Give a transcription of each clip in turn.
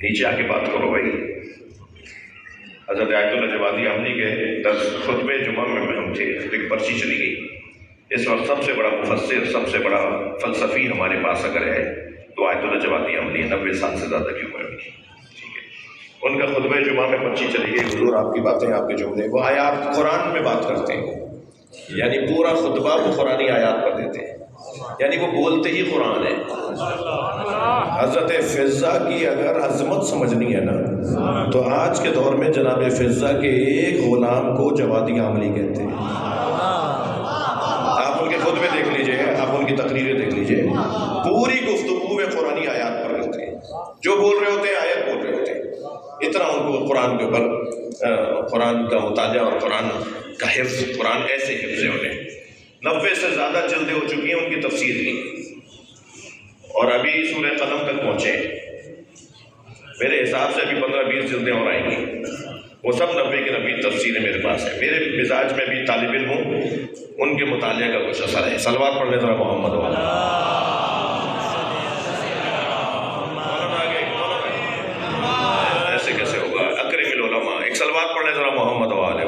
نیچے آ کے بات کرو بھائی۔ حضرت آیت اللہ جوادی عملی کے خطبہ جمعہ میں ہم تھے، ایک پرچی چلی گئی۔ اس وقت سب سے بڑا مفسر، سب سے بڑا فلسفی ہمارے پاس اگر ہے تو آیت اللہ جوادی عملی ہے، 90 سال سے زیادہ کی عمر ہے، ٹھیک ہے۔ ان کا خطبہ جمعہ میں پرچی چلی گئی، حضور آپ کی باتیں، آپ کے جملے، وہ آیات قرآن میں بات کرتے ہیں، یعنی پورا خطبہ وہ قرآنی آیات پر دیتے ہیں، یعنی وہ بولتے ہی قرآن ہے۔ حضرت فضہ کی اگر عظمت سمجھنی ہے نا تو آج کے دور میں جناب فضہ کے ایک غلام کو جوادی عملی کہتے ہیں۔ آپ ان کے خطبے دیکھ لیجئے، آپ ان کی تقریریں دیکھ لیجئے، پوری گفتگو میں قرآنی آیات پر کرتے ہیں، جو بول رہے ہوتے ہیں آیت بول رہے ہوتے ہیں۔ اتنا ان کو قرآن کے اوپر، قرآن کا مطالعہ اور قرآن کا حفظ، قرآن ایسے حفظ ہے انہیں۔ 90 سے زیادہ جلدیں ہو چکی ہیں ان کی تفسیر کی، اور ابھی سورہ قلم تک پہنچے، میرے حساب سے ابھی 15-20 جلدیں اور آئیں گی، وہ سب 90 کی 90 تفسیریں میرے پاس ہیں۔ میرے مزاج میں بھی طالب علم ہوں، ان کے مطالعے کا کچھ اثر ہے۔ صلوات پڑھنے ذرا محمد والا۔ ایسے کیسے ہوگا؟ اکرم العلماء، ایک صلوات پڑھنے ذرا محمد والا۔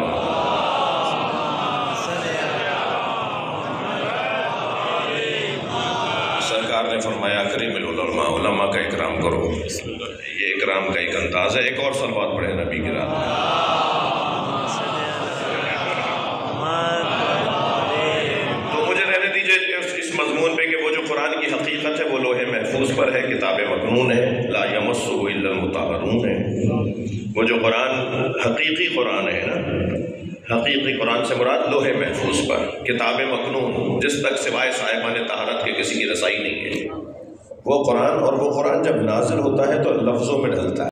سرکار نے فرمایا اکرم العلماء، علماء کا اکرام کرو، یہ اکرام کا ایک انداز ہے۔ ایک اور صلوات پڑھے نبی کی رات میں۔ تو مجھے رہنے دیجئے اس مضمون پہ کہ وہ جو قرآن کی حقیقت ہے وہ لوح محفوظ پر ہے، کتاب مکنون ہے، لا یمسہ الا المطہرون ہے۔ وہ جو قرآن حقیقی قرآن ہے نا، حقیقی قرآن سے مراد لوح محفوظ پر، کتاب مکنون، جس تک سوائے صاحبان طہارت کے کسی کی رسائی نہیں ہے وہ قرآن۔ اور وہ قرآن جب نازل ہوتا ہے تو لفظوں میں ڈھلتا ہے۔